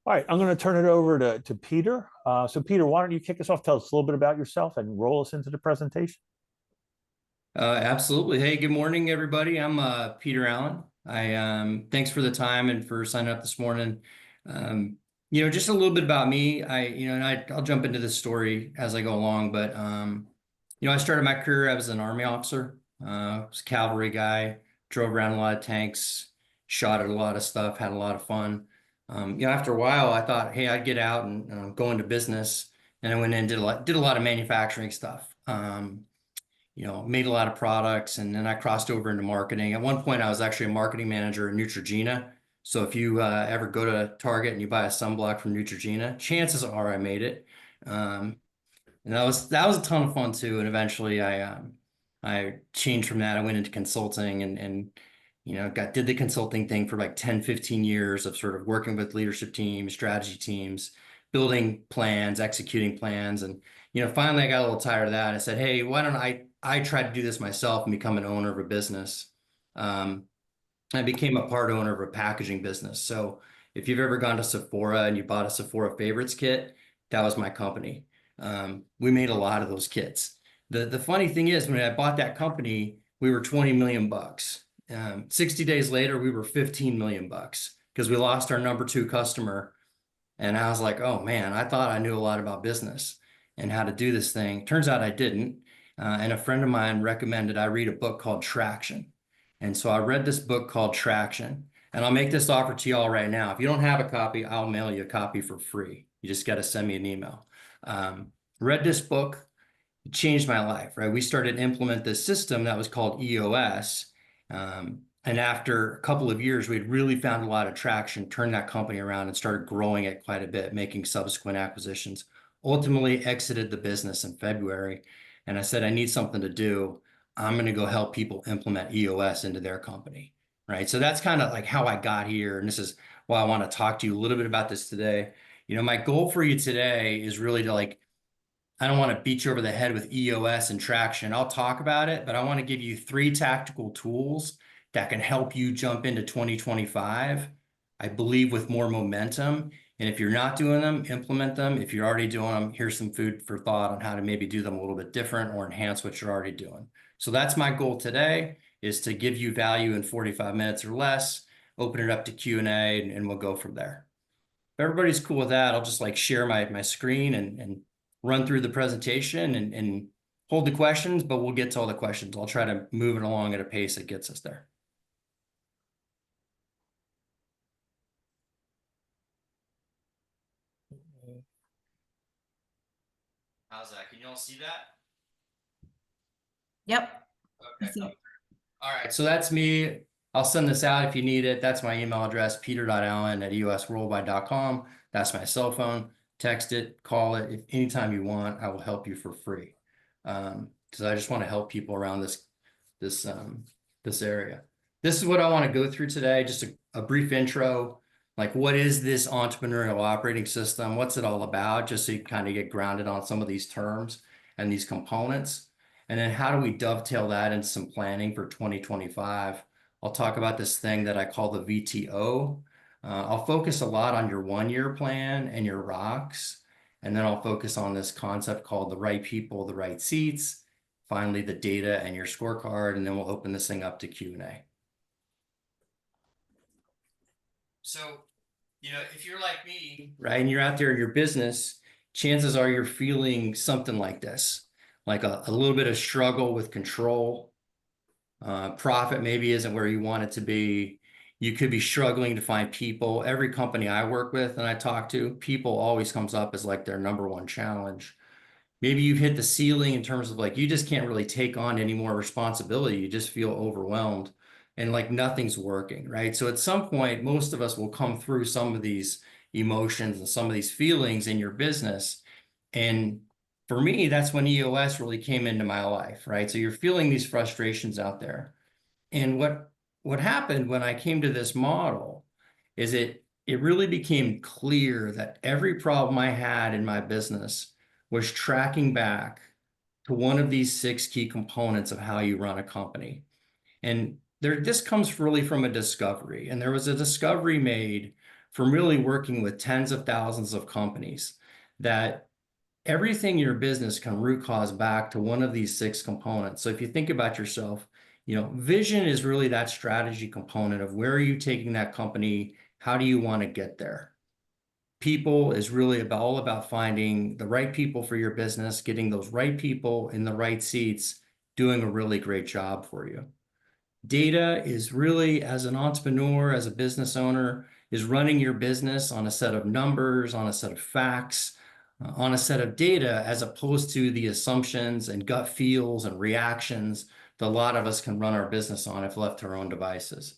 All right, I'm going to turn it over to Peter. So, Peter, why don't you kick us off? Tell us a little bit about yourself and roll us into the presentation. Absolutely. Hey, good morning, everybody. I'm Peter Allen. Thanks for the time and for signing up this morning. Um, just a little bit about me. I'll jump into this story as I go along. But I started my career as an Army officer. Was a cavalry guy, drove around a lot of tanks, shot at a lot of stuff, had a lot of fun. After a while, I thought, hey, I'd get out and go into business, and I went in and did a lot of manufacturing stuff. Made a lot of products, and then I crossed over into marketing. At one point, I was actually a marketing manager in Neutrogena. So if you ever go to Target and you buy a sunblock from Neutrogena, chances are I made it. And that was a ton of fun too. And eventually, I changed from that. I went into consulting and did the consulting thing for like 10, 15 years of sort of working with leadership teams, strategy teams, building plans, executing plans, and finally I got a little tired of that. I said, hey, why don't I try to do this myself and become an owner of a business. I became a part owner of a packaging business. So if you've ever gone to Sephora and you bought a Sephora favorites kit, that was my company. We made a lot of those kits. The funny thing is, when I bought that company, we were 20 million bucks. 60 days later, we were 15 million bucks because we lost our number two customer. And I was like, oh man, I thought I knew a lot about business and how to do this thing. Turns out I didn't. And a friend of mine recommended I read a book called Traction. And so I read this book called Traction. And I'll make this offer to y'all right now. If you don't have a copy, I'll mail you a copy for free. You just got to send me an email. Read this book, it changed my life, right? We started to implement this system that was called EOS. And after a couple of years, we had really found a lot of traction, turned that company around and started growing it quite a bit, making subsequent acquisitions. Ultimately exited the business in February. And I said, I need something to do. I'm going to go help people implement EOS into their company, right? So that's kind of like how I got here. And this is why I want to talk to you a little bit about this today. My goal for you today is really to I don't want to beat you over the head with EOS and traction. I'll talk about it, but I want to give you three tactical tools that can help you jump into 2025, I believe, with more momentum. And if you're not doing them, implement them. If you're already doing them, here's some food for thought on how to maybe do them a little bit different or enhance what you're already doing. So that's my goal today, is to give you value in 45 minutes or less, open it up to Q&A, and we'll go from there. If everybody's cool with that, I'll just share my screen and run through the presentation and hold the questions, but we'll get to all the questions. I'll try to move it along at a pace that gets us there. How's that? Can you all see that? Yep. Okay. All right. So that's me. I'll send this out if you need it. That's my email address, peter.allen@eosworldwide.com. That's my cell phone. Text it, call it. If anytime you want, I will help you for free. Because I just want to help people around this area. This is what I want to go through today. Just a brief intro. What is this entrepreneurial operating system? What's it all about? Just so you kind of get grounded on some of these terms and these components. And then how do we dovetail that into some planning for 2025? I'll talk about this thing that I call the VTO. I'll focus a lot on your 1-year plan and your rocks. And then I'll focus on this concept called the right people, the right seats. Finally, the data and your scorecard. And then we'll open this thing up to Q&A. So, if you're like me, right, and you're out there in your business, chances are you're feeling something like this, like a little bit of struggle with control. Profit maybe isn't where you want it to be. You could be struggling to find people. Every company I work with and I talk to, people always comes up as their number one challenge. Maybe you've hit the ceiling in terms of you just can't really take on any more responsibility. You just feel overwhelmed and nothing's working, right? So at some point, most of us will come through some of these emotions and some of these feelings in your business. And for me, that's when EOS really came into my life, right? So you're feeling these frustrations out there. And what happened when I came to this model is it really became clear that every problem I had in my business was tracking back to one of these 6 key components of how you run a company. And this comes really from a discovery. And there was a discovery made from really working with tens of thousands of companies that everything in your business can root cause back to one of these 6 components. So if you think about yourself, vision is really that strategy component of where are you taking that company? How do you want to get there? People is really all about finding the right people for your business, getting those right people in the right seats, doing a really great job for you. Data is really, as an entrepreneur, as a business owner, is running your business on a set of numbers, on a set of facts, on a set of data, as opposed to the assumptions and gut feels and reactions that a lot of us can run our business on if left to our own devices.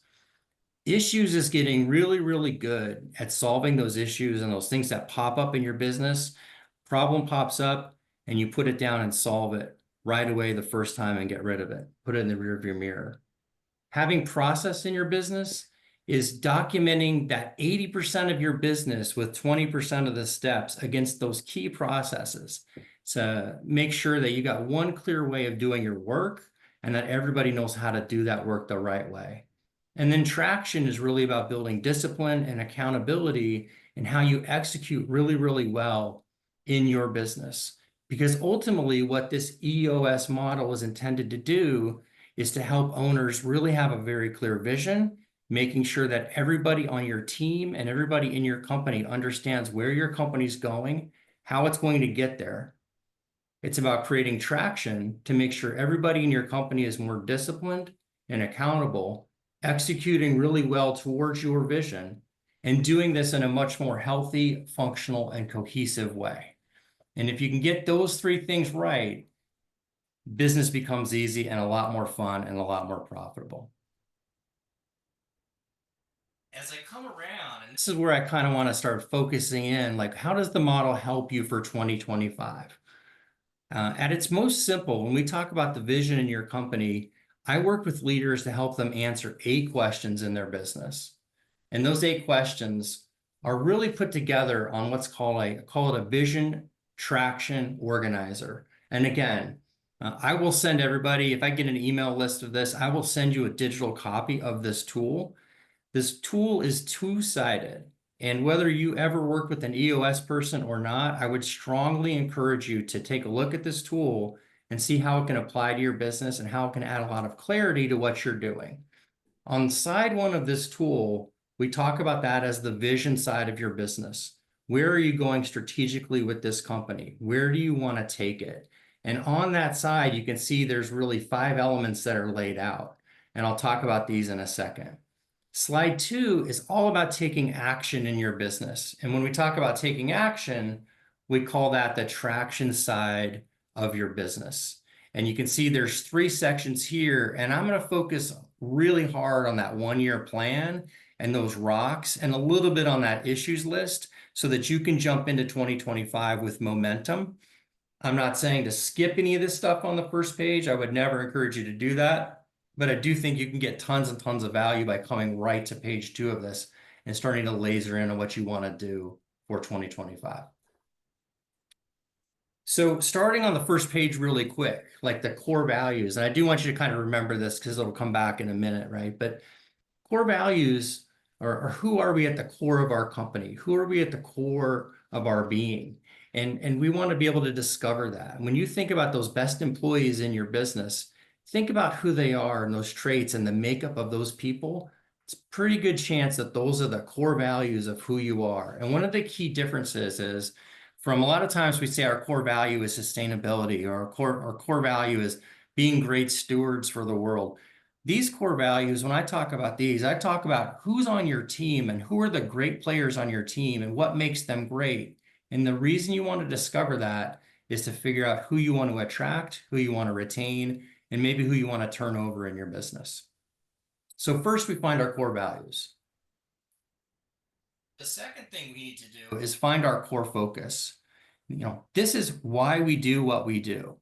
Issues is getting really, really good at solving those issues and those things that pop up in your business. Problem pops up and you put it down and solve it right away the first time and get rid of it. Put it in the rear of your mirror. Having process in your business is documenting that 80% of your business with 20% of the steps against those key processes to make sure that you got one clear way of doing your work and that everybody knows how to do that work the right way. And then traction is really about building discipline and accountability and how you execute really, really well in your business. Because ultimately, what this EOS model is intended to do is to help owners really have a very clear vision, making sure that everybody on your team and everybody in your company understands where your company's going, how it's going to get there. It's about creating traction to make sure everybody in your company is more disciplined and accountable, executing really well towards your vision, and doing this in a much more healthy, functional, and cohesive way. And if you can get those 3 things right, business becomes easy and a lot more fun and a lot more profitable. As I come around, and this is where I kind of want to start focusing in, like, how does the model help you for 2025? At its most simple, when we talk about the vision in your company, I work with leaders to help them answer 8 questions in their business. And those 8 questions are really put together on what's called a vision traction organizer. And again, I will send everybody, if I get an email list of this, I will send you a digital copy of this tool. This tool is 2-sided. And whether you ever work with an EOS person or not, I would strongly encourage you to take a look at this tool and see how it can apply to your business and how it can add a lot of clarity to what you're doing. On side 1 of this tool, we talk about that as the vision side of your business. Where are you going strategically with this company? Where do you want to take it? And on that side, you can see there's really 5 elements that are laid out. And I'll talk about these in a second. Slide 2 is all about taking action in your business. And when we talk about taking action, we call that the traction side of your business. And you can see there's 3 sections here, and I'm going to focus really hard on that 1-year plan and those rocks and a little bit on that issues list so that you can jump into 2025 with momentum. I'm not saying to skip any of this stuff on the first page. I would never encourage you to do that. But I do think you can get tons and tons of value by coming right to page 2 of this and starting to laser in on what you want to do for 2025. So starting on the first page really quick, like the core values, and I do want you to kind of remember this because it'll come back in a minute, right? But core values are who are we at the core of our company? Who are we at the core of our being? And we want to be able to discover that. When you think about those best employees in your business, think about who they are and those traits and the makeup of those people. It's a pretty good chance that those are the core values of who you are. And one of the key differences is from a lot of times we say our core value is sustainability, or our core value is being great stewards for the world. These core values, when I talk about these, I talk about who's on your team and who are the great players on your team and what makes them great. And the reason you want to discover that is to figure out who you want to attract, who you want to retain, and maybe who you want to turn over in your business. So first we find our core values. The second thing we need to do is find our core focus. This is why we do what we do.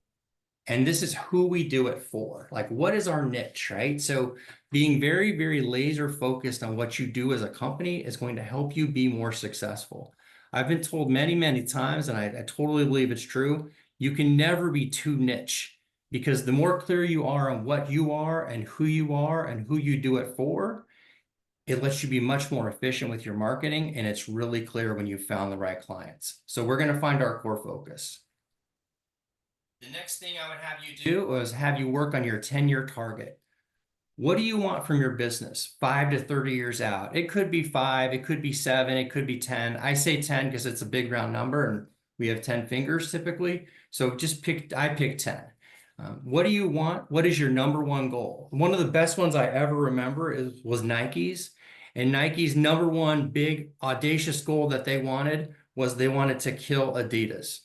And this is who we do it for. Like, what is our niche, right? So being very, very laser focused on what you do as a company is going to help you be more successful. I've been told many, many times, and I totally believe it's true, you can never be too niche. Because the more clear you are on what you are and who you do it for, It lets you be much more efficient with your marketing, and it's really clear when you've found the right clients. So we're going to find our core focus. The next thing I would have you do was have you work on your 10-year target. What do you want from your business 5 to 30 years out? It could be 5, it could be 7, it could be 10. I say 10 because it's a big round number and we have 10 fingers typically. So I pick 10. What do you want? What is your number one goal? One of the best ones I ever remember was Nike's. And Nike's number one big audacious goal that they wanted was they wanted to kill Adidas.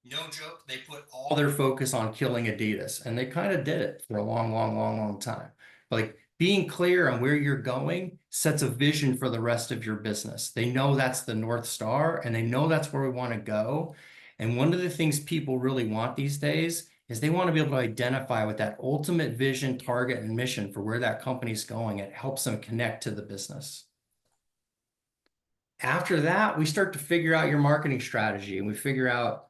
No joke, they put all their focus on killing Adidas, and they kind of did it for a long time. Like being clear on where you're going sets a vision for the rest of your business. They know that's the North Star, and they know that's where we want to go. And one of the things people really want these days is they want to be able to identify with that ultimate vision, target, and mission for where that company's going. It helps them connect to the business. After that, we start to figure out your marketing strategy, and we figure out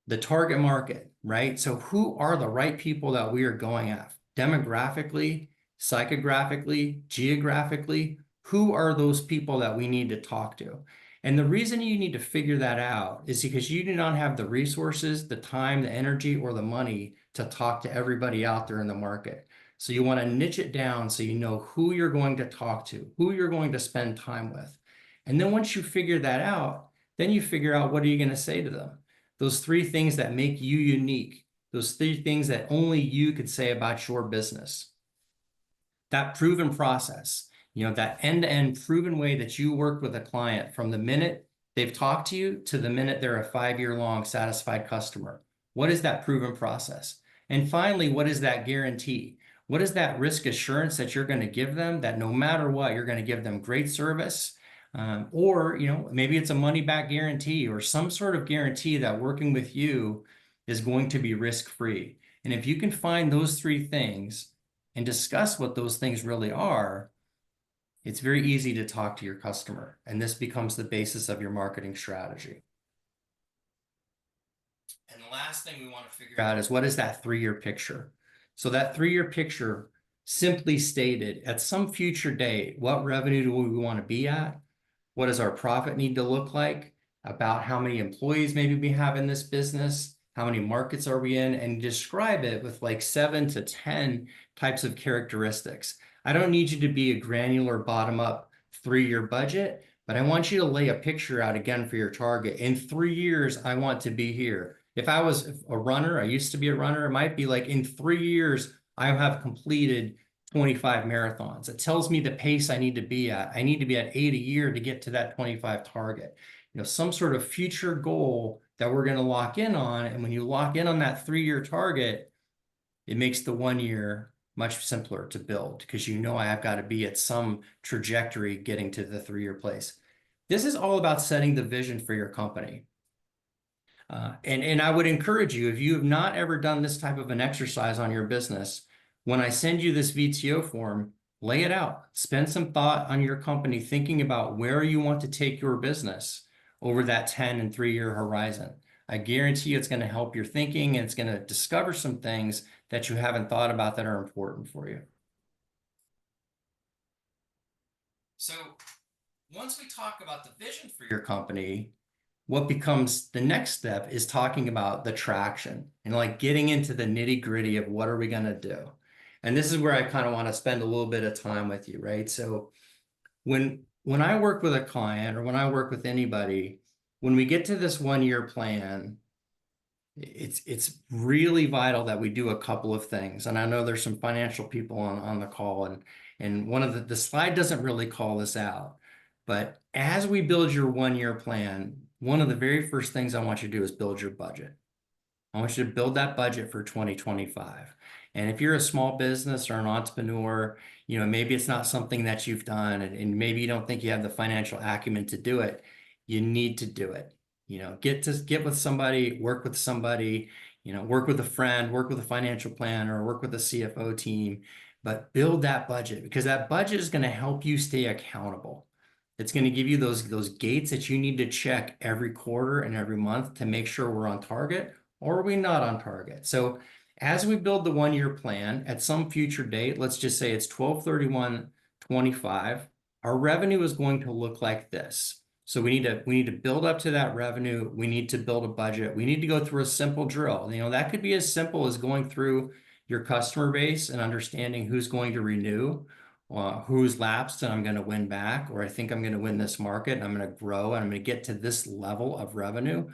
the target market, right? So who are the right people that we are going after? Demographically, psychographically, geographically, who are those people that we need to talk to? And the reason you need to figure that out is because you do not have the resources, the time, the energy, or the money to talk to everybody out there in the market. So you want to niche it down so you know who you're going to talk to, who you're going to spend time with. And then once you figure that out, then you figure out what are you going to say to them? Those 3 things that make you unique, those 3 things that only you could say about your business. That proven process, that end-to-end proven way that you work with a client from the minute they've talked to you to the minute they're a 5-year-long satisfied customer. What is that proven process? And finally, what is that guarantee? What is that risk assurance that you're going to give them that no matter what, you're going to give them great service? Or maybe it's a money back guarantee or some sort of guarantee that working with you is going to be risk-free. And if you can find those 3 things and discuss what those things really are, it's very easy to talk to your customer. And this becomes the basis of your marketing strategy. And the last thing we want to figure out is what is that 3-year picture? So that 3-year picture, simply stated, at some future date, what revenue do we want to be at? What does our profit need to look like? About how many employees maybe we have in this business? How many markets are we in? And describe it with like 7 to 10 types of characteristics. I don't need you to be a granular bottom-up 3-year budget, but I want you to lay a picture out again for your target. In 3 years, I want to be here. If I was a runner, I used to be a runner, it might be like in 3 years, I have completed 25 marathons. It tells me the pace I need to be at. I need to be at 8 a year to get to that 25 target. Some sort of future goal that we're going to lock in on. And when you lock in on that 3-year target, it makes the 1 year much simpler to build because I have got to be at some trajectory getting to the 3-year place. This is all about setting the vision for your company. And I would encourage you, if you have not ever done this type of an exercise on your business, when I send you this VTO form, lay it out. Spend some thought on your company thinking about where you want to take your business over that 10 and 3-year horizon. I guarantee it's going to help your thinking and it's going to discover some things that you haven't thought about that are important for you. So once we talk about the vision for your company, what becomes the next step is talking about the traction and like getting into the nitty-gritty of what are we going to do. And this is where I kind of want to spend a little bit of time with you, right? So when I work with a client or when I work with anybody, when we get to this 1-year plan, it's really vital that we do a couple of things. And I know there's some financial people on the call, and one of the slide doesn't really call this out. But as we build your 1-year plan, one of the very first things I want you to do is build your budget. I want you to build that budget for 2025. And if you're a small business or an entrepreneur, maybe it's not something that you've done and maybe you don't think you have the financial acumen to do it. You need to do it. Get with somebody, work with somebody, work with a friend, work with a financial planner, work with a CFO team, but build that budget because that budget is going to help you stay accountable. It's going to give you those gates that you need to check every quarter and every month to make sure we're on target or are we not on target. So as we build the 1-year plan at some future date, let's just say it's 12/31, 25, our revenue is going to look like this. So we need to build up to that revenue. We need to build a budget. We need to go through a simple drill. You know, that could be as simple as going through your customer base and understanding who's going to renew, who's lapsed and I'm going to win back, or I think I'm going to win this market and I'm going to grow and I'm going to get to this level of revenue.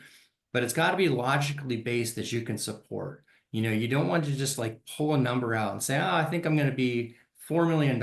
But it's got to be logically based that you can support. You know, you don't want to just like pull a number out and say, oh, I think I'm going to be $4 million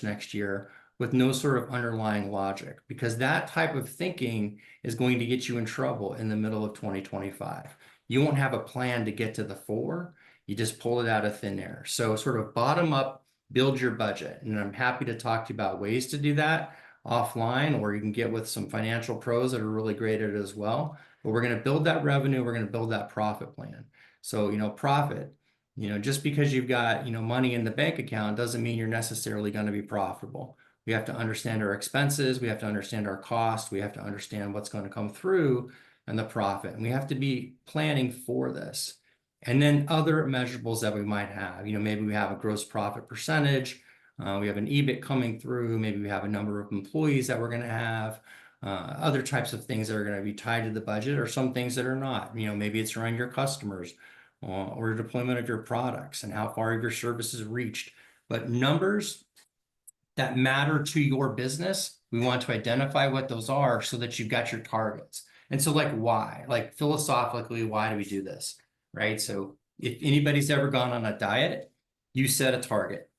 next year with no sort of underlying logic, because that type of thinking is going to get you in trouble in the middle of 2025. You won't have a plan to get to the 4. You just pull it out of thin air. So sort of bottom up, build your budget. And I'm happy to talk to you about ways to do that offline, or you can get with some financial pros that are really great at it as well. But we're going to build that revenue. We're going to build that profit plan. So, you know, profit, you know, just because you've got, you know, money in the bank account doesn't mean you're necessarily going to be profitable. We have to understand our expenses. We have to understand our cost. We have to understand what's going to come through and the profit. And we have to be planning for this. And then other measurables that we might have, you know, maybe we have a gross profit percentage. We have an EBIT coming through. Maybe we have a number of employees that we're going to have. Other types of things that are going to be tied to the budget, or some things that are not. You know, maybe it's around your customers or deployment of your products and how far your services reached. But numbers that matter to your business, we want to identify what those are so that you've got your targets. And so like why? Like philosophically, why do we do this? Right? So if anybody's ever gone on a diet, you set a target.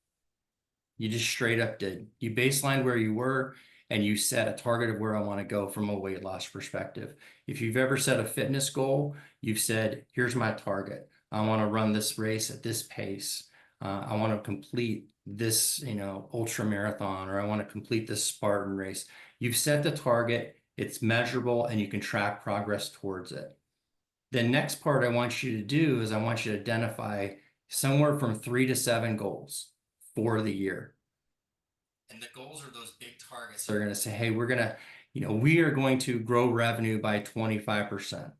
You just straight up did. You baselined where you were and you set a target of where I want to go from a weight loss perspective. If you've ever set a fitness goal, you've said, here's my target. I want to run this race at this pace. I want to complete this, you know, ultra marathon, or I want to complete this Spartan race. You've set the target, it's measurable, and you can track progress towards it. The next part I want you to do is I want you to identify somewhere from 3 to 7 goals for the year. And the goals are those big targets that are going to say, hey, we're going to, you know, we are going to grow revenue by 25%.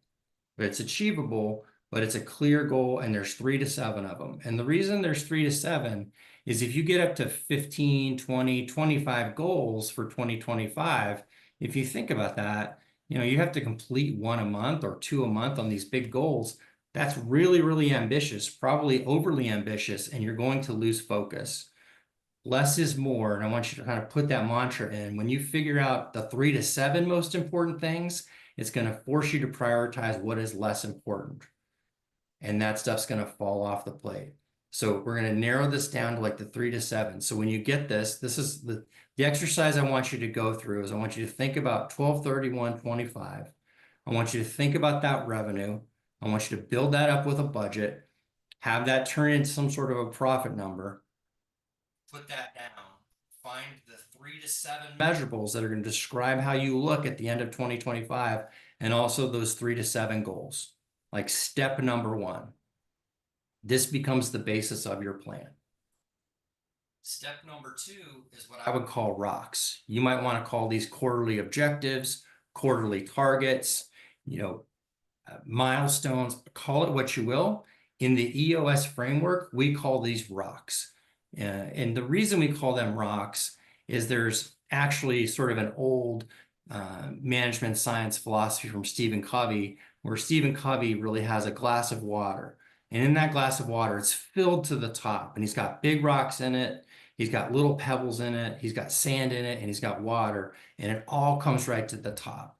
But it's achievable, but it's a clear goal, and there's 3 to 7 of them. And the reason there's 3 to 7 is if you get up to 15, 20, 25 goals for 2025, if you think about that, you know, you have to complete 1 a month or 2 a month on these big goals. That's really, really ambitious, probably overly ambitious, and you're going to lose focus. Less is more, and I want you to kind of put that mantra in. When you figure out the 3 to 7 most important things, it's going to force you to prioritize what is less important. And that stuff's going to fall off the plate. So we're going to narrow this down to like the 3 to 7. So when you get this is the exercise I want you to go through is I want you to think about 12/31/25. I want you to think about that revenue. I want you to build that up with a budget, have that turn into some sort of a profit number, put that down, find the 3 to 7 measurables that are going to describe how you look at the end of 2025, and also those 3 to 7 goals. Like step number 1. This becomes the basis of your plan. Step number 2 is what I would call rocks. You might want to call these quarterly objectives, quarterly targets, you know, milestones, call it what you will. In the EOS framework, we call these rocks. And the reason we call them rocks is there's actually sort of an old management science philosophy from Stephen Covey, where Stephen Covey really has a glass of water. And in that glass of water, it's filled to the top. And he's got big rocks in it. He's got little pebbles in it. He's got sand in it. And he's got water. And it all comes right to the top.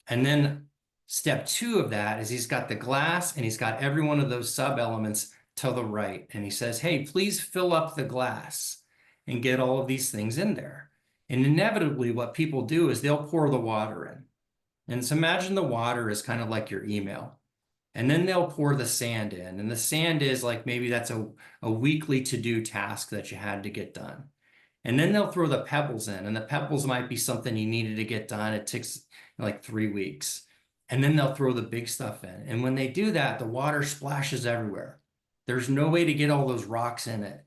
And then step 2 of that is he's got the glass and he's got every one of those sub-elements to the right. And he says, hey, please fill up the glass and get all of these things in there. And inevitably, what people do is they'll pour the water in. And so imagine the water is kind of like your email. And then they'll pour the sand in. And the sand is like maybe that's a weekly to-do task that you had to get done. And then they'll throw the pebbles in. And the pebbles might be something you needed to get done. It takes like 3 weeks. And then they'll throw the big stuff in. And when they do that, the water splashes everywhere. There's no way to get all those rocks in it.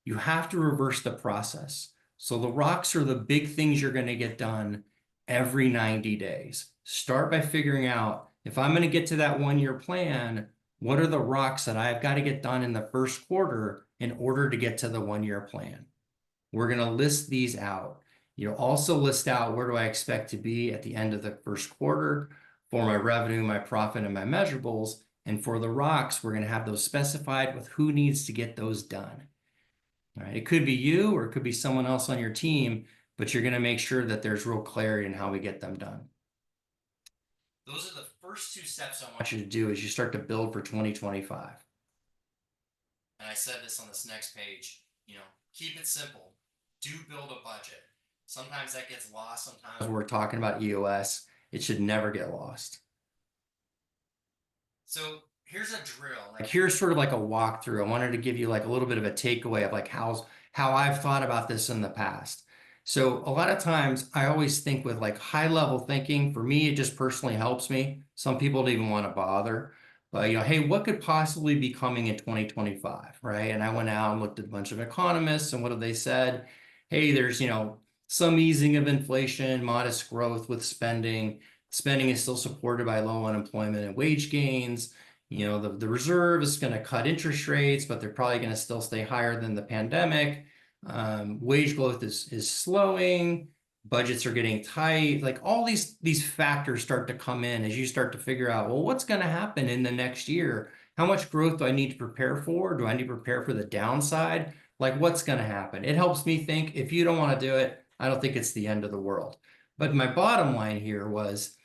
You have to reverse the process. So the rocks are the big things you're going to get done every 90 days. Start by figuring out, if I'm going to get to that 1-year plan, what are the rocks that I've got to get done in the first quarter in order to get to the 1-year plan? We're going to list these out. Also list out where do I expect to be at the end of the first quarter for my revenue, my profit, and my measurables. And for the rocks, we're going to have those specified with who needs to get those done. All right. It could be you or it could be someone else on your team, but you're going to make sure that there's real clarity in how we get them done. Those are the first two steps I want you to do as you start to build for 2025. And I said this on this next page, keep it simple. Do build a budget. Sometimes that gets lost. Sometimes we're talking about EOS. It should never get lost. So here's a drill. Here's sort of like a walkthrough. I wanted to give you like a little bit of a takeaway of like how I've thought about this in the past. So a lot of times I always think with like high level thinking. For me, it just personally helps me. Some people don't even want to bother. But hey, what could possibly be coming in 2025, right? And I went out and looked at a bunch of economists, and what have they said? Hey, there's some easing of inflation, modest growth with spending. Spending is still supported by low unemployment and wage gains. The reserve is going to cut interest rates, but they're probably going to still stay higher than the pandemic. Wage growth is slowing. Budgets are getting tight. Like all these factors start to come in as you start to figure out, well, what's going to happen in the next year? How much growth do I need to prepare for? Do I need to prepare for the downside? Like what's going to happen? It helps me think. If you don't want to do it, I don't think it's the end of the world. But my bottom line here was,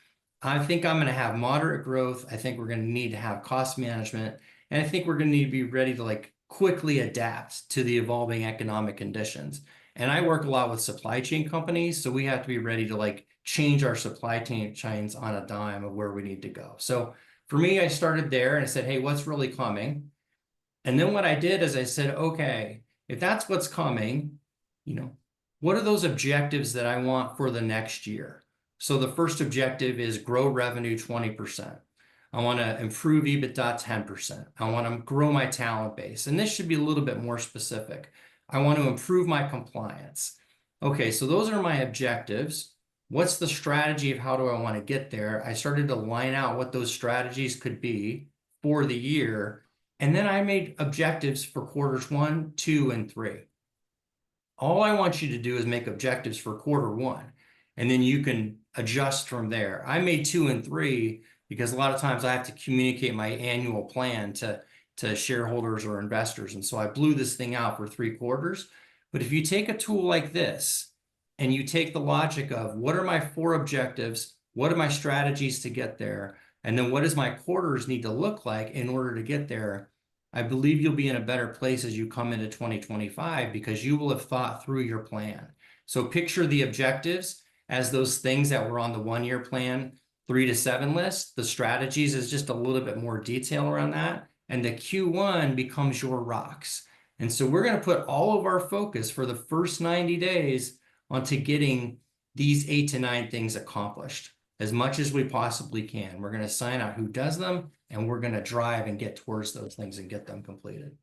I think I'm going to have moderate growth. I think we're going to need to have cost management. And I think we're going to need to be ready to like quickly adapt to the evolving economic conditions. And I work a lot with supply chain companies, so we have to be ready to like change our supply chains on a dime of where we need to go. So for me, I started there and I said, hey, what's really coming? And then what I did is I said, okay, if that's what's coming, what are those objectives that I want for the next year? So the first objective is grow revenue 20%. I want to improve EBITDA 10%. I want to grow my talent base. And this should be a little bit more specific. I want to improve my compliance. Okay, so those are my objectives. What's the strategy of how do I want to get there? I started to line out what those strategies could be for the year. And then I made objectives for quarters 1, 2, and 3. All I want you to do is make objectives for quarter 1, and then you can adjust from there. I made 2 and 3 because a lot of times I have to communicate my annual plan to shareholders or investors. And so I blew this thing out for 3 quarters. But if you take a tool like this and you take the logic of what are my 4 objectives, what are my strategies to get there, and then what does my quarters need to look like in order to get there, I believe you'll be in a better place as you come into 2025 because you will have thought through your plan. So picture the objectives as those things that were on the 1-year plan, 3 to 7 list. The strategies is just a little bit more detail around that. And the Q1 becomes your rocks. And so we're going to put all of our focus for the first 90 days onto getting these 8 to 9 things accomplished as much as we possibly can. We're going to sign out who does them, and we're going to drive and get towards those things and get them completed.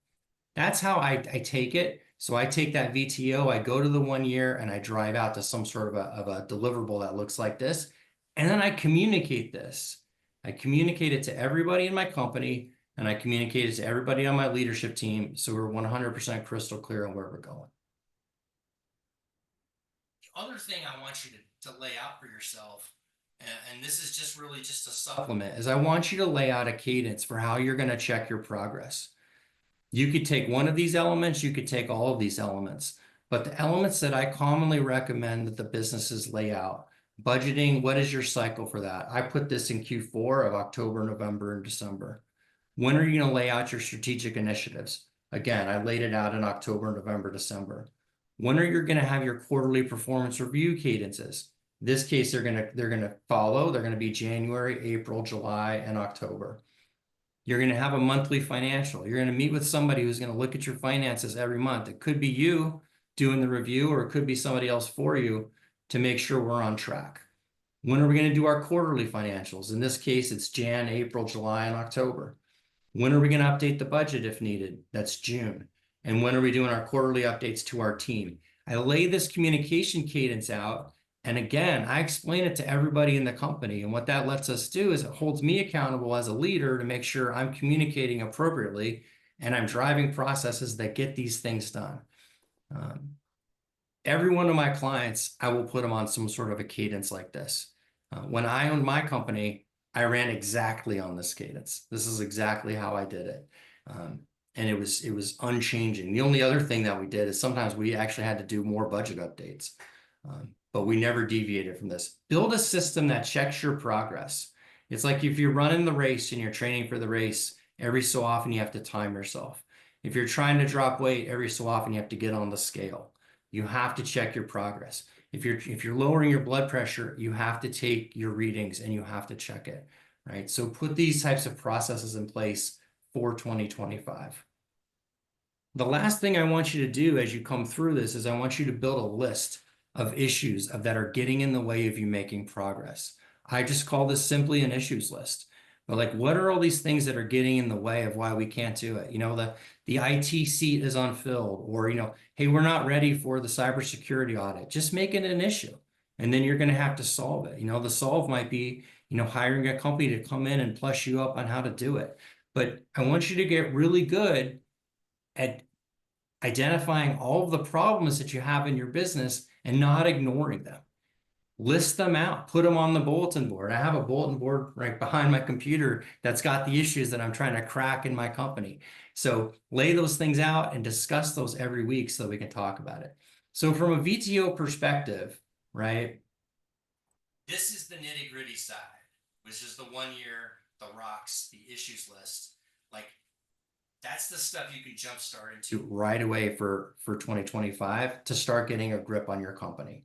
That's how I take it. So I take that VTO, I go to the 1 year, and I drive out to some sort of a deliverable that looks like this. And then I communicate this. I communicate it to everybody in my company, and I communicate it to everybody on my leadership team. So we're 100% crystal clear on where we're going. The other thing I want you to lay out for yourself, and this is just really just a supplement, is I want you to lay out a cadence for how you're going to check your progress. You could take one of these elements, you could take all of these elements, but the elements that I commonly recommend that the businesses lay out, budgeting, what is your cycle for that? I put this in Q4 of October, November, and December. When are you going to lay out your strategic initiatives? Again, I laid it out in October, November, December. When are you going to have your quarterly performance review cadences? In this case, they're going to follow. They're going to be January, April, July, and October. You're going to have a monthly financial. You're going to meet with somebody who's going to look at your finances every month. It could be you doing the review, or it could be somebody else for you to make sure we're on track. When are we going to do our quarterly financials? In this case, it's Jan, April, July, and October. When are we going to update the budget if needed? That's June. And when are we doing our quarterly updates to our team? I lay this communication cadence out. And again, I explain it to everybody in the company. And what that lets us do is it holds me accountable as a leader to make sure I'm communicating appropriately and I'm driving processes that get these things done. every one of my clients, I will put them on some sort of a cadence like this. When I owned my company, I ran exactly on this cadence. This is exactly how I did it. And it was unchanging. The only other thing that we did is sometimes we actually had to do more budget updates. But we never deviated from this. Build a system that checks your progress. It's like if you're running the race and you're training for the race, every so often you have to time yourself. If you're trying to drop weight, every so often you have to get on the scale. You have to check your progress. If you're lowering your blood pressure, you have to take your readings and you have to check it, right? So put these types of processes in place for 2025. The last thing I want you to do as you come through this is I want you to build a list of issues that are getting in the way of you making progress. I just call this simply an issues list. But like, what are all these things that are getting in the way of why we can't do it? You know, the IT seat is unfilled, or, you know, hey, we're not ready for the cybersecurity audit. Just make it an issue. And then you're going to have to solve it. You know, the solve might be, you know, hiring a company to come in and plush you up on how to do it. But I want you to get really good at identifying all of the problems that you have in your business and not ignoring them. List them out, put them on the bulletin board. I have a bulletin board right behind my computer that's got the issues that I'm trying to crack in my company. So lay those things out and discuss those every week so we can talk about it. So from a VTO perspective, right, this is the nitty-gritty side, which is the 1 year, the rocks, the issues list. Like, that's the stuff you can jumpstart into right away for 2025 to start getting a grip on your company.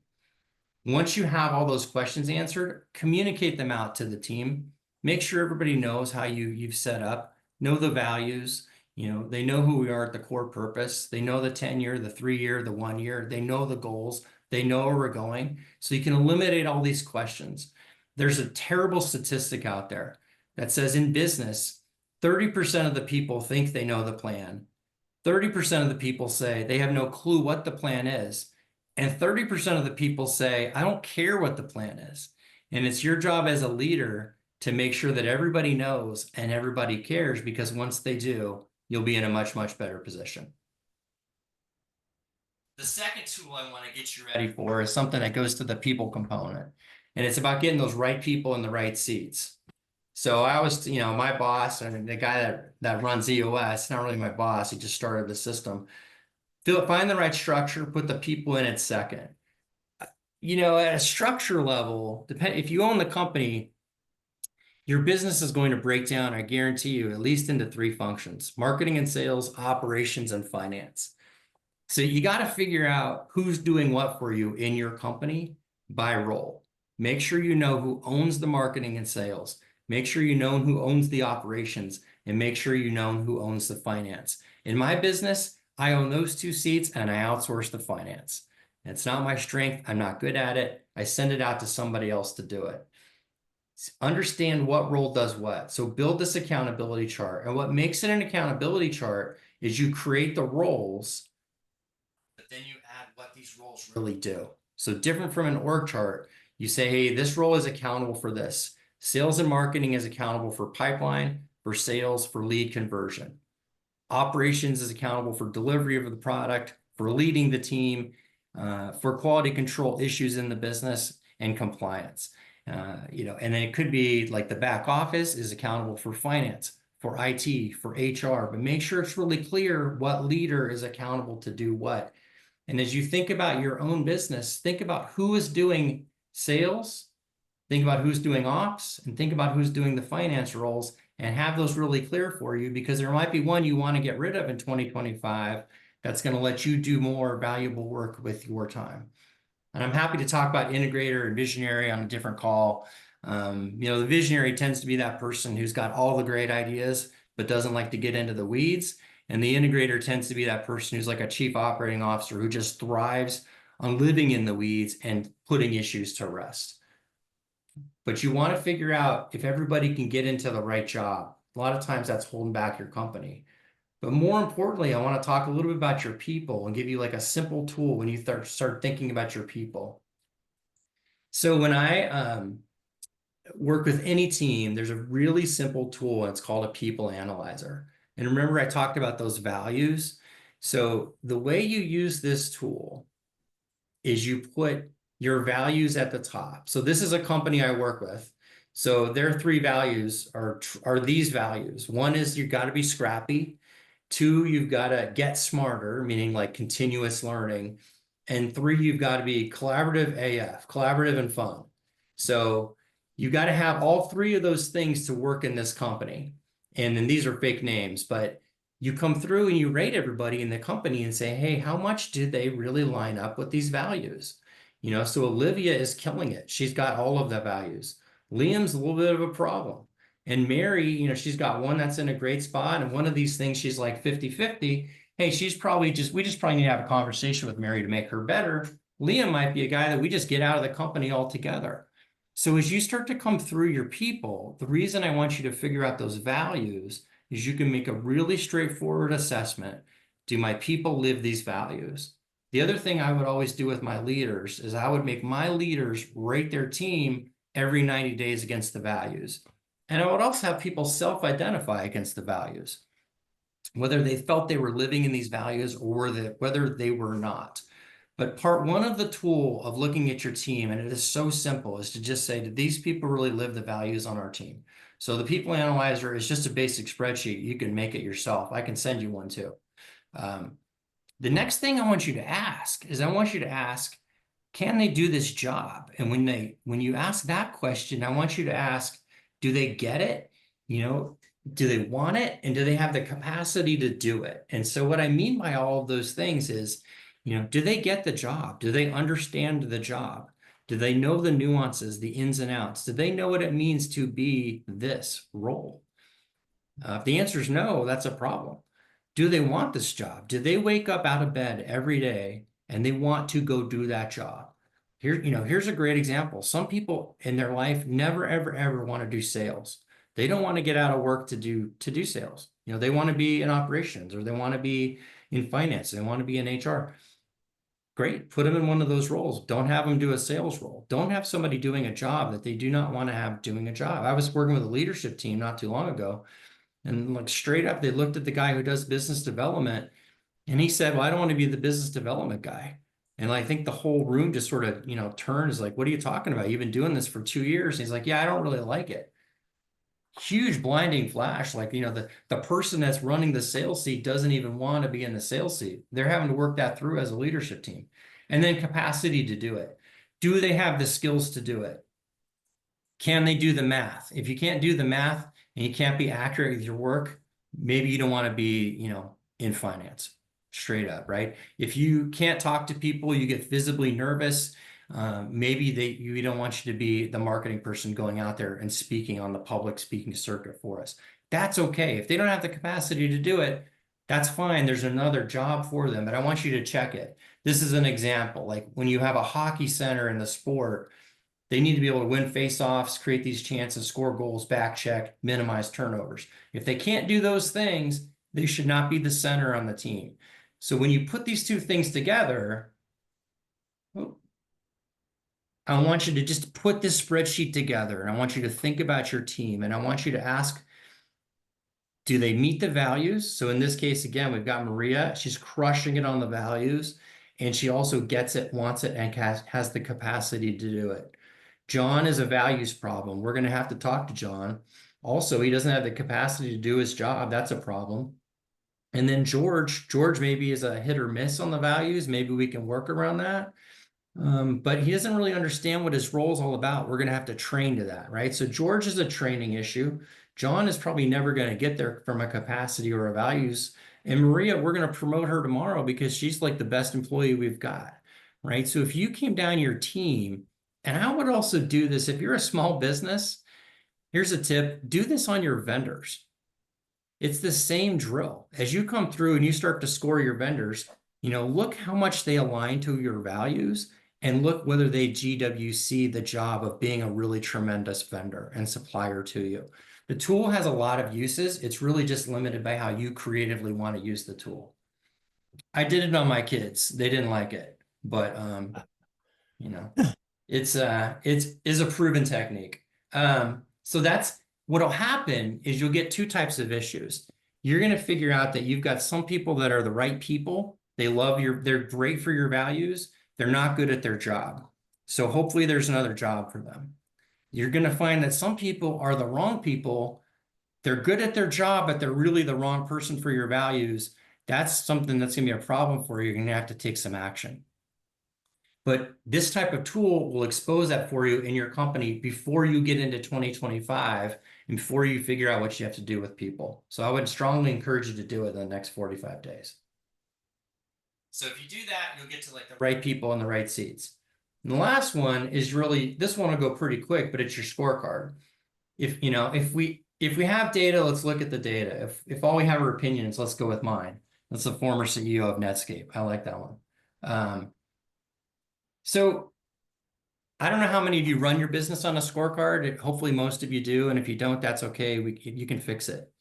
Once you have all those questions answered, communicate them out to the team. Make sure everybody knows how you've set up, know the values. You know, they know who we are at the core purpose. They know the 10-year, the 3-year, the 1 year. They know the goals. They know where we're going. So you can eliminate all these questions. There's a terrible statistic out there that says in business, 30% of the people think they know the plan. 30% of the people say they have no clue what the plan is. And 30% of the people say, I don't care what the plan is. And it's your job as a leader to make sure that everybody knows and everybody cares, because once they do, you'll be in a much, much better position. The second tool I want to get you ready for is something that goes to the people component. And it's about getting those right people in the right seats. So I was, you know, my boss and the guy that runs EOS, not really my boss, he just started the system. Find the right structure, put the people in it second. You know, at a structure level, if you own the company, your business is going to break down, I guarantee you, at least into 3 functions: marketing and sales, operations, and finance. So you got to figure out who's doing what for you in your company by role. Make sure you know who owns the marketing and sales. Make sure you know who owns the operations, and make sure you know who owns the finance. In my business, I own those 2 seats and I outsource the finance. It's not my strength. I'm not good at it. I send it out to somebody else to do it. Understand what role does what. So build this accountability chart. And what makes it an accountability chart is you create the roles, but then you add what these roles really do. So different from an org chart, you say, hey, this role is accountable for this. Sales and marketing is accountable for pipeline, for sales, for lead conversion. Operations is accountable for delivery of the product, for leading the team, for quality control issues in the business, and compliance. You know, and then it could be like the back office is accountable for finance, for IT, for HR, but make sure it's really clear what leader is accountable to do what. And as you think about your own business, think about who is doing sales, think about who's doing ops, and think about who's doing the finance roles, and have those really clear for you, because there might be one you want to get rid of in 2025 that's going to let you do more valuable work with your time. And I'm happy to talk about integrator and visionary on a different call. You know, the visionary tends to be that person who's got all the great ideas, but doesn't like to get into the weeds. And the integrator tends to be that person who's like a chief operating officer who just thrives on living in the weeds and putting issues to rest. But you want to figure out if everybody can get into the right job. A lot of times that's holding back your company. But more importantly, I want to talk a little bit about your people and give you like a simple tool when you start thinking about your people. So when I work with any team, there's a really simple tool, and it's called a people analyzer. And remember, I talked about those values. So the way you use this tool is you put your values at the top. So this is a company I work with. So their 3 values are these values. One is you've got to be scrappy. 2, you've got to get smarter, meaning like continuous learning. And 3, you've got to be collaborative AF, collaborative and fun. So you got to have all 3 of those things to work in this company. And then these are fake names, but you come through and you rate everybody in the company and say, hey, how much did they really line up with these values? You know, so Olivia is killing it. She's got all of the values. Liam's a little bit of a problem. And Mary, you know, she's got one that's in a great spot. And one of these things, she's like 50-50. Hey, she's probably we just probably need to have a conversation with Mary to make her better. Liam might be a guy that we just get out of the company altogether. So as you start to come through your people, the reason I want you to figure out those values is you can make a really straightforward assessment. Do my people live these values? The other thing I would always do with my leaders is I would make my leaders rate their team every 90 days against the values. And I would also have people self-identify against the values, whether they felt they were living in these values or whether they were not. But part 1 of the tool of looking at your team, and it is so simple, is to just say, do these people really live the values on our team? So the people analyzer is just a basic spreadsheet. You can make it yourself. I can send you one too. The next thing I want you to ask is can they do this job? And when you ask that question, I want you to ask, do they get it? You know, do they want it? And do they have the capacity to do it? And so what I mean by all of those things is, you know, do they get the job? Do they understand the job? Do they know the nuances, the ins and outs? Do they know what it means to be this role? If the answer is no, that's a problem. Do they want this job? Do they wake up out of bed every day and they want to go do that job? Here's a great example. Some people in their life never, ever, ever want to do sales. They don't want to get out of work to do sales. You know, they want to be in operations, or they want to be in finance. They want to be in HR. Great. Put them in one of those roles. Don't have them do a sales role. Don't have somebody doing a job that they do not want to have doing a job. I was working with a leadership team not too long ago, and like straight up, they looked at the guy who does business development, and he said, well, I don't want to be the business development guy. And I think the whole room just sort of, you know, turns like, what are you talking about? You've been doing this for 2 years. And he's like, yeah, I don't really like it. Huge blinding flash. Like, you know, the person that's running the sales seat doesn't even want to be in the sales seat. They're having to work that through as a leadership team. And then capacity to do it. Do they have the skills to do it? Can they do the math? If you can't do the math and you can't be accurate with your work, maybe you don't want to be, you know, in finance. Straight up, right? If you can't talk to people, you get visibly nervous. Maybe you don't want you to be the marketing person going out there and speaking on the public speaking circuit for us. That's okay. If they don't have the capacity to do it, that's fine. There's another job for them, but I want you to check it. This is an example. Like when you have a hockey center in the sport, they need to be able to win face-offs, create these chances, score goals, back check, minimize turnovers. If they can't do those things, they should not be the center on the team. So when you put these 2 things together, I want you to just put this spreadsheet together, and I want you to think about your team, and I want you to ask, do they meet the values? So in this case, again, we've got Maria. She's crushing it on the values, and she also gets it, wants it, and has the capacity to do it. John is a values problem. We're going to have to talk to John. Also, he doesn't have the capacity to do his job. That's a problem. And then George maybe is a hit or miss on the values. Maybe we can work around that. But he doesn't really understand what his role is all about. We're going to have to train to that, right? So George is a training issue. John is probably never going to get there from a capacity or a values. And Maria, we're going to promote her tomorrow because she's like the best employee we've got, right? So if you came down your team, and I would also do this, if you're a small business, here's a tip, do this on your vendors. It's the same drill. As you come through and you start to score your vendors, you know, look how much they align to your values and look whether they GWC the job of being a really tremendous vendor and supplier to you. The tool has a lot of uses. It's really just limited by how you creatively want to use the tool. I did it on my kids. They didn't like it, but you know, it's a proven technique. So that's what'll happen is you'll get 2 types of issues. You're going to figure out that you've got some people that are the right people. They're great for your values. they're not good at their job. So hopefully there's another job for them. You're going to find that some people are the wrong people. They're good at their job, but they're really the wrong person for your values. That's something that's going to be a problem for you. You're going to have to take some action. But this type of tool will expose that for you in your company before you get into 2025 and before you figure out what you have to do with people. So I would strongly encourage you to do it in the next 45 days. So if you do that, you'll get to like the right people in the right seats. And the last one is really, this one will go pretty quick, but it's your scorecard. If we have data, let's look at the data. If all we have are opinions, let's go with mine. That's the former CEO of Netscape. I like that one. So I don't know how many of you run your business on a scorecard. Hopefully most of you do. And if you don't, that's okay. You can fix it.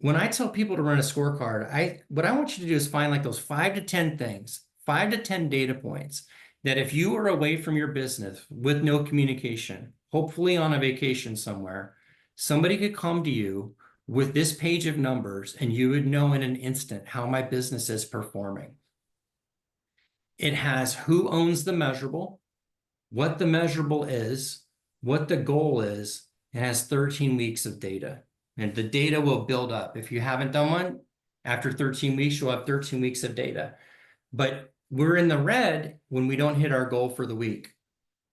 When I tell people to run a scorecard, what I want you to do is find like those 5 to 10 things, 5 to 10 data points that if you are away from your business with no communication, hopefully on a vacation somewhere, somebody could come to you with this page of numbers and you would know in an instant how my business is performing. It has who owns the measurable, what the measurable is, what the goal is. It has 13 weeks of data. And the data will build up. If you haven't done one, after 13 weeks, you'll have 13 weeks of data. But we're in the red when we don't hit our goal for the week.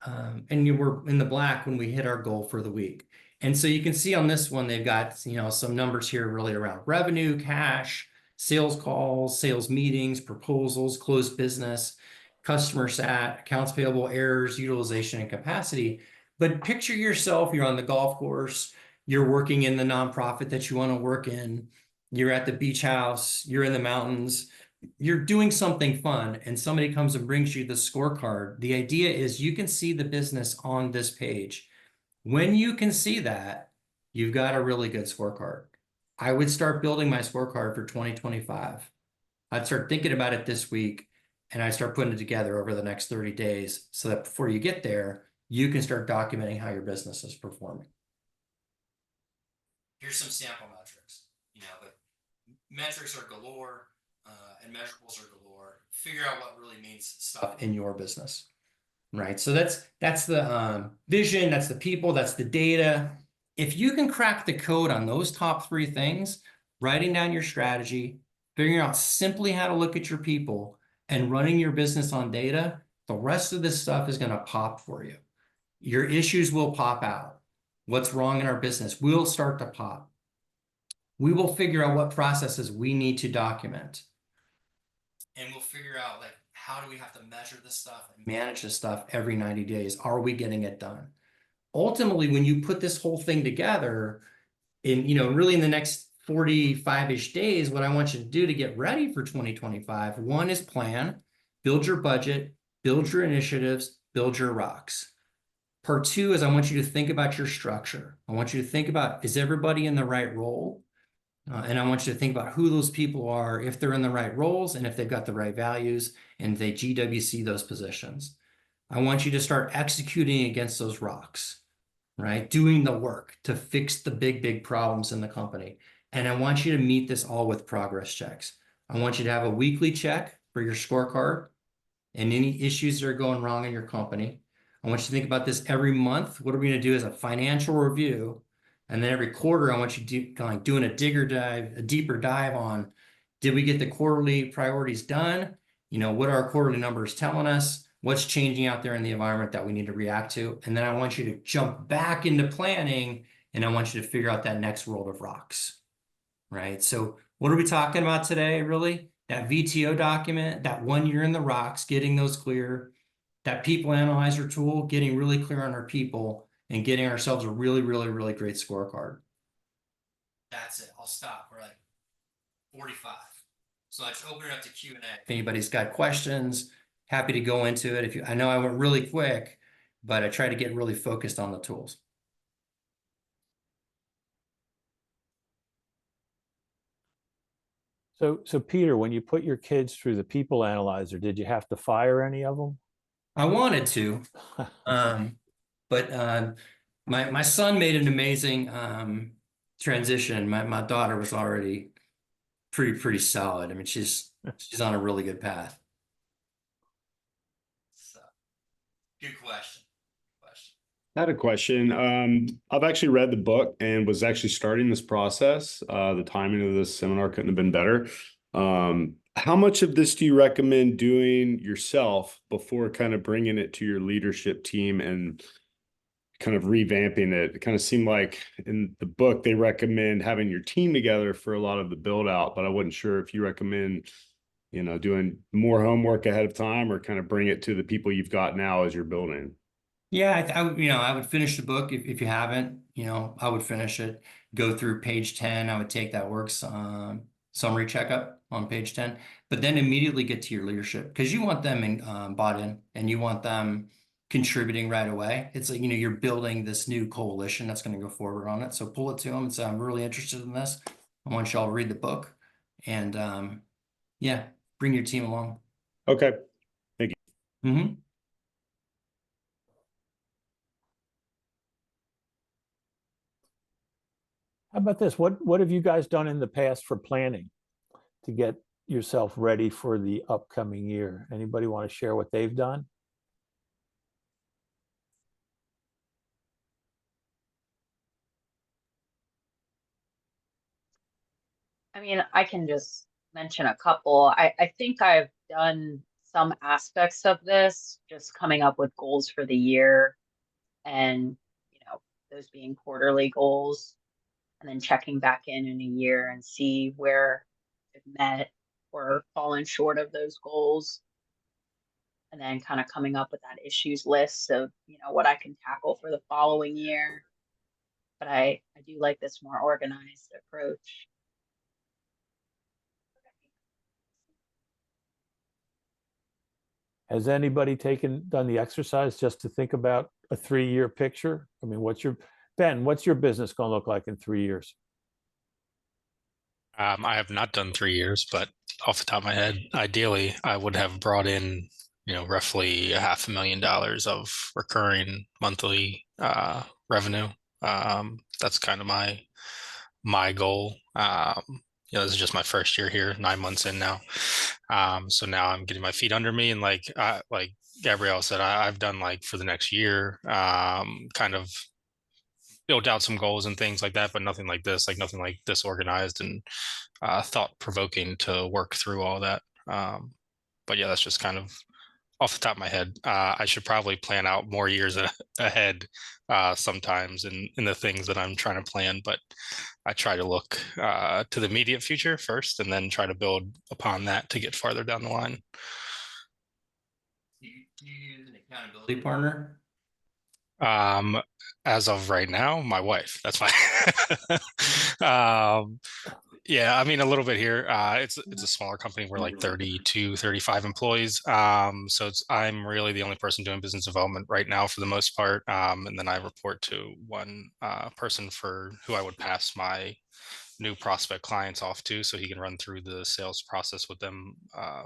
And we're in the black when we hit our goal for the week. And so you can see on this one, they've got some numbers here really around revenue, cash, sales calls, sales meetings, proposals, closed business, customer sat, accounts payable, errors, utilization, and capacity. But picture yourself, you're on the golf course, you're working in the nonprofit that you want to work in, you're at the beach house, you're in the mountains, you're doing something fun, and somebody comes and brings you the scorecard. The idea is you can see the business on this page. When you can see that, you've got a really good scorecard. I would start building my scorecard for 2025. I'd start thinking about it this week, and I start putting it together over the next 30 days so that before you get there, you can start documenting how your business is performing. Here's some sample metrics, but metrics are galore and measurables are galore. Figure out what really means stuff in your business, right? So that's the vision, that's the people, that's the data. If you can crack the code on those top 3 things, writing down your strategy, figuring out simply how to look at your people, and running your business on data, the rest of this stuff is going to pop for you. Your issues will pop out. What's wrong in our business will start to pop. We will figure out what processes we need to document. And we'll figure out how do we have to measure this stuff and manage this stuff every 90 days? Are we getting it done? Ultimately, when you put this whole thing together in, really in the next 45-ish days, what I want you to do to get ready for 2025, one is plan, build your budget, build your initiatives, build your rocks. Part 2 is I want you to think about your structure. I want you to think about, is everybody in the right role? And I want you to think about who those people are, if they're in the right roles and if they've got the right values and they GWC those positions. I want you to start executing against those rocks, right? Doing the work to fix the big problems in the company. And I want you to meet this all with progress checks. I want you to have a weekly check for your scorecard and any issues that are going wrong in your company. I want you to think about this every month. What are we going to do as a financial review? And then every quarter, I want you to doing a deeper dive on, did we get the quarterly priorities done? What are our quarterly numbers telling us? What's changing out there in the environment that we need to react to? And then I want you to jump back into planning, and I want you to figure out that next world of rocks, right? So what are we talking about today, really? That VTO document, that 1 year in the rocks, getting those clear, that people analyzer tool, getting really clear on our people, and getting ourselves a really great scorecard. That's it. I'll stop. We're 45. So let's open it up to Q&A. If anybody's got questions, happy to go into it. I know I went really quick, but I try to get really focused on the tools. So Peter, when you put your kids through the people analyzer, did you have to fire any of them? I wanted to, but my son made an amazing transition. My daughter was already pretty solid. I mean, she's on a really good path. Good question. I had a question. I've actually read the book and was actually starting this process. The timing of this seminar couldn't have been better. How much of this do you recommend doing yourself before kind of bringing it to your leadership team and kind of revamping it? It kind of seemed like in the book they recommend having your team together for a lot of the build out, but I wasn't sure if you recommend, doing more homework ahead of time or kind of bring it to the people you've got now as you're building. Yeah, I would finish the book if you haven't, I would finish it, go through page 10. I would take that works summary checkup on page 10, but then immediately get to your leadership because you want them bought in and you want them contributing right away. It's like, you're building this new coalition that's going to go forward on it. So pull it to them and say, I'm really interested in this. I want y'all to read the book and yeah, bring your team along. Okay. Thank you. Mm-hmm. How about this? What have you guys done in the past for planning to get yourself ready for the upcoming year? Anybody want to share what they've done? I mean, I can just mention a couple. I think I've done some aspects of this, just coming up with goals for the year and, those being quarterly goals, and then checking back in a year and see where I've met or fallen short of those goals. And then kind of coming up with that issues list of, what I can tackle for the following year. But I do like this more organized approach. Has anybody done the exercise just to think about a 3-year picture? I mean, Ben, what's your business going to look like in 3 years? I have not done 3 years, but off the top of my head, ideally, I would have brought in, roughly $500,000 of recurring monthly revenue. That's kind of my goal. This is just my first year here, 9 months in now. So now I'm getting my feet under me, and like Gabrielle said, I've done like for the next year, kind of built out some goals and things like that, but nothing like this organized and thought-provoking to work through all that. But yeah, that's just kind of off the top of my head. I should probably plan out more years ahead sometimes in the things that I'm trying to plan, but I try to look to the immediate future first and then try to build upon that to get farther down the line. Do you use an accountability partner? As of right now, my wife. That's fine. Yeah, I mean, a little bit here. It's a smaller company. We're like 32, 35 employees. So I'm really the only person doing business development right now for the most part. And then I report to one person who I would pass my new prospect clients off to, so he can run through the sales process with them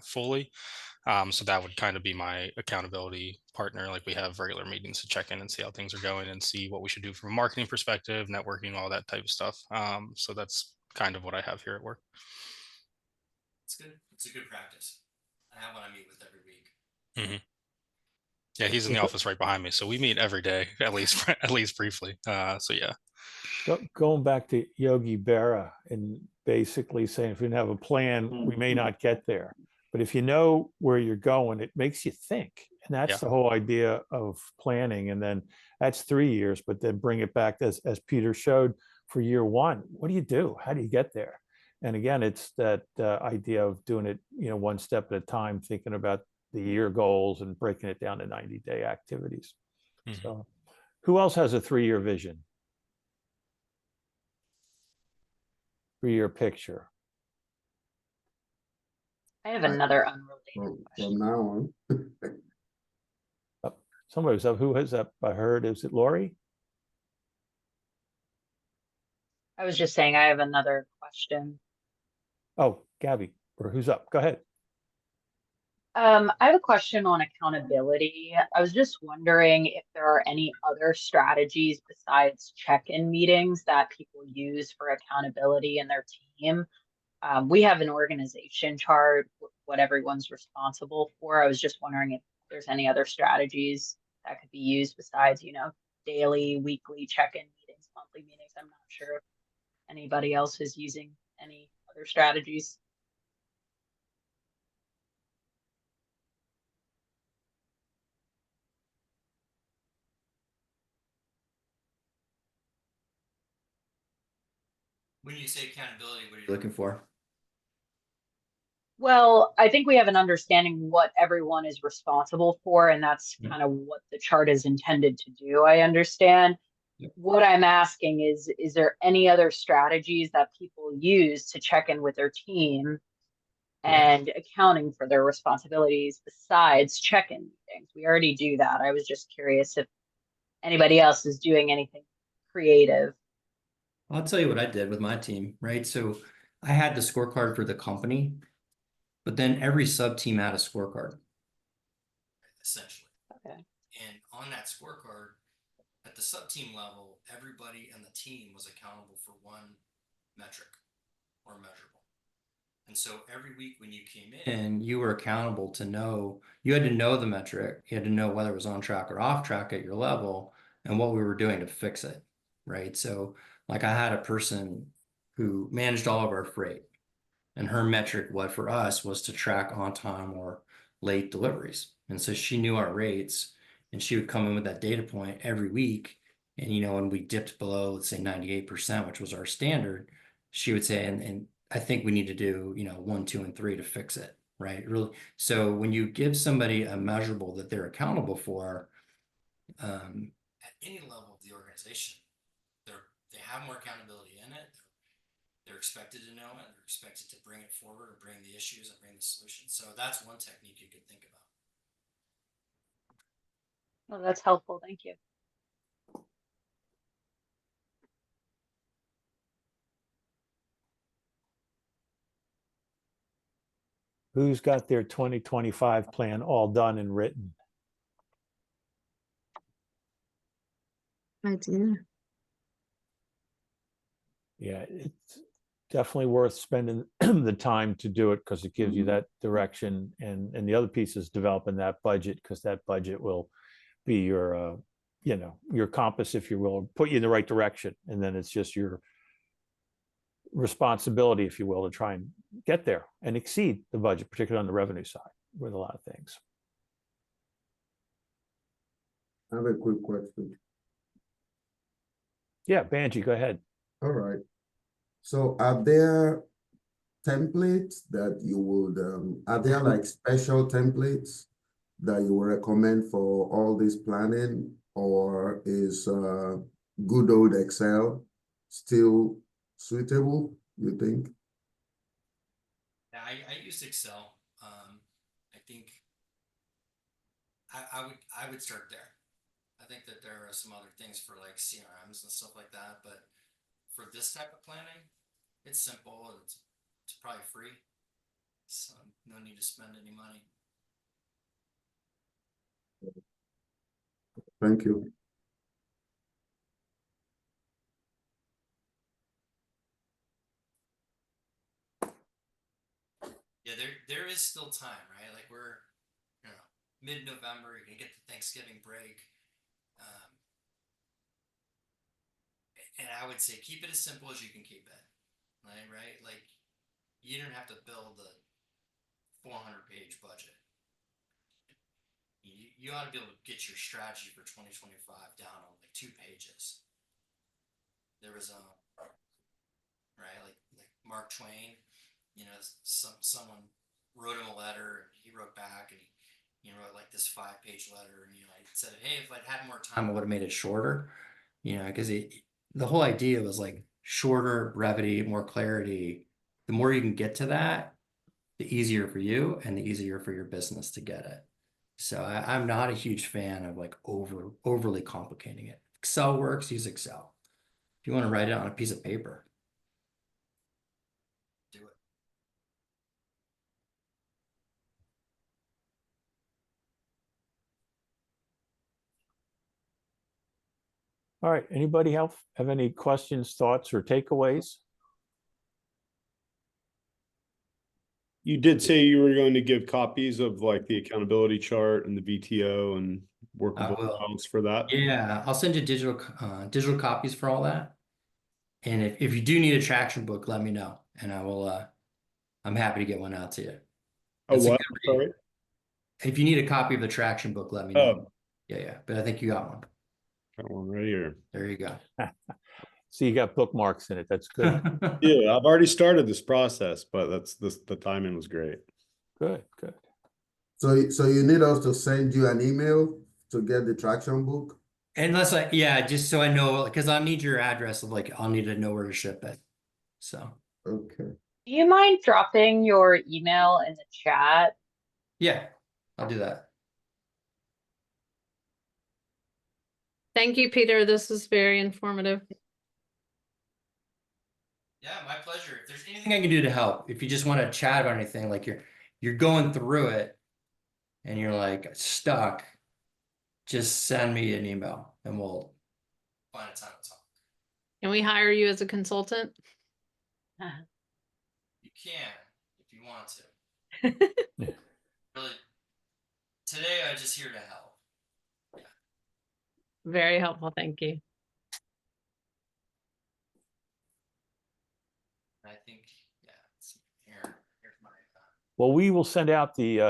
fully. So that would kind of be my accountability partner. Like, we have regular meetings to check in and see how things are going and see what we should do from a marketing perspective, networking, all that type of stuff. So that's kind of what I have here at work. It's good. It's a good practice. I have one I meet with every week. Mm-hmm. Yeah, he's in the office right behind me, so we meet every day, at least briefly. So yeah. Going back to Yogi Berra and basically saying, if we didn't have a plan, we may not get there. But if you know where you're going, it makes you think. And that's the whole idea of planning. And then that's 3 years, but then bring it back as Peter showed for year one. What do you do? How do you get there? And again, it's that idea of doing it, one step at a time, thinking about the year goals and breaking it down to 90-day activities. Mm-hmm. So who else has a 3-year vision? 3-year picture? I have another unrelated question. From now on. Somebody was up. Who has that? I heard. Is it Lori? I was just saying I have another question. Oh, Gabby, or who's up? Go ahead. I have a question on accountability. I was just wondering if there are any other strategies besides check-in meetings that people use for accountability in their team. We have an organization chart, what everyone's responsible for. I was just wondering if there's any other strategies that could be used besides, daily, weekly check-in meetings, monthly meetings. I'm not sure if anybody else is using any other strategies. When you say accountability, what are you looking for? Well, I think we have an understanding what everyone is responsible for, and that's kind of what the chart is intended to do. I understand. What I'm asking is there any other strategies that people use to check in with their team and accounting for their responsibilities besides check-in meetings? We already do that. I was just curious if anybody else is doing anything creative. I'll tell you what I did with my team, right? So I had the scorecard for the company, but then every sub team had a scorecard, essentially. Okay. And on that scorecard, at the sub team level, everybody in the team was accountable for one metric or measurable. And so every week when you came in, you were accountable to know, you had to know the metric, you had to know whether it was on track or off track at your level and what we were doing to fix it, right? So like I had a person who managed all of our freight, and her metric, what for us, was to track on time or late deliveries. And so she knew our rates, and she would come in with that data point every week. And, when we dipped below, let's say 98%, which was our standard, she would say, and I think we need to do, 1, 2, and 3 to fix it, right? Really. So when you give somebody a measurable that they're accountable for, at any level of the organization, they have more accountability in it. They're expected to know it. They're expected to bring it forward or bring the issues and bring the solutions. So that's one technique you could think about. Well, that's helpful. Thank you. Who's got their 2025 plan all done and written? I do. Yeah, it's definitely worth spending the time to do it because it gives you that direction. And the other piece is developing that budget, because that budget will be your, your compass, if you will, put you in the right direction. And then it's just your responsibility, if you will, to try and get there and exceed the budget, particularly on the revenue side with a lot of things. I have a quick question. Yeah, Banji, go ahead. All right. So are there templates that you would, are there like special templates that you would recommend for all this planning, or is good old Excel still suitable, you think? Yeah, I use Excel. I think I would start there. I think that there are some other things for like CRMs and stuff like that, but for this type of planning, it's simple. It's probably free, so no need to spend any money. Thank you. Yeah, there is still time, right? Like we're, mid-November. You're gonna get the Thanksgiving break. And I would say keep it as simple as you can keep it, right? Like you don't have to build a 400-page budget. You ought to be able to get your strategy for 2025 down on like 2 pages. There was right, like Mark Twain, someone wrote him a letter, and he wrote back, and he wrote like this 5-page letter, and he said, hey, if I'd had more time, I would have made it shorter, because the whole idea was like shorter, brevity, more clarity. The more you can get to that, the easier for you and the easier for your business to get it. So I'm not a huge fan of like overly complicating it. Excel works, use Excel. If you want to write it on a piece of paper, do it. All right, anybody have any questions, thoughts, or takeaways? You did say you were going to give copies of like the accountability chart and the VTO and workable will. amounts for that? Yeah, I'll send you digital copies for all that. And if you do need a traction book, let me know, and I will. I'm happy to get one out to you. Oh, It's a what? good read. Sorry. If you need a copy of the traction book, let me know. Oh, Yeah. But I think you got one. got one right here. There you go. So you got bookmarks in it. That's good. Yeah, I've already started this process, but the timing was great. Good, good. So you need us to send you an email to get the traction book? Unless just so I know, because I'll need your address of I'll need to know where to ship it. So Okay. Do you mind dropping your email in the chat? yeah, I'll do that. Thank you, Peter. This was very informative. Yeah, my pleasure. If there's anything I can do to help, if you just want to chat about anything, you're going through it and you're stuck, just send me an email and we'll find a time to talk. Can we hire you as a consultant? You can if you want to. Really, today I'm just here to help. Very helpful. Thank you. I think, here's my. Well, we will send out the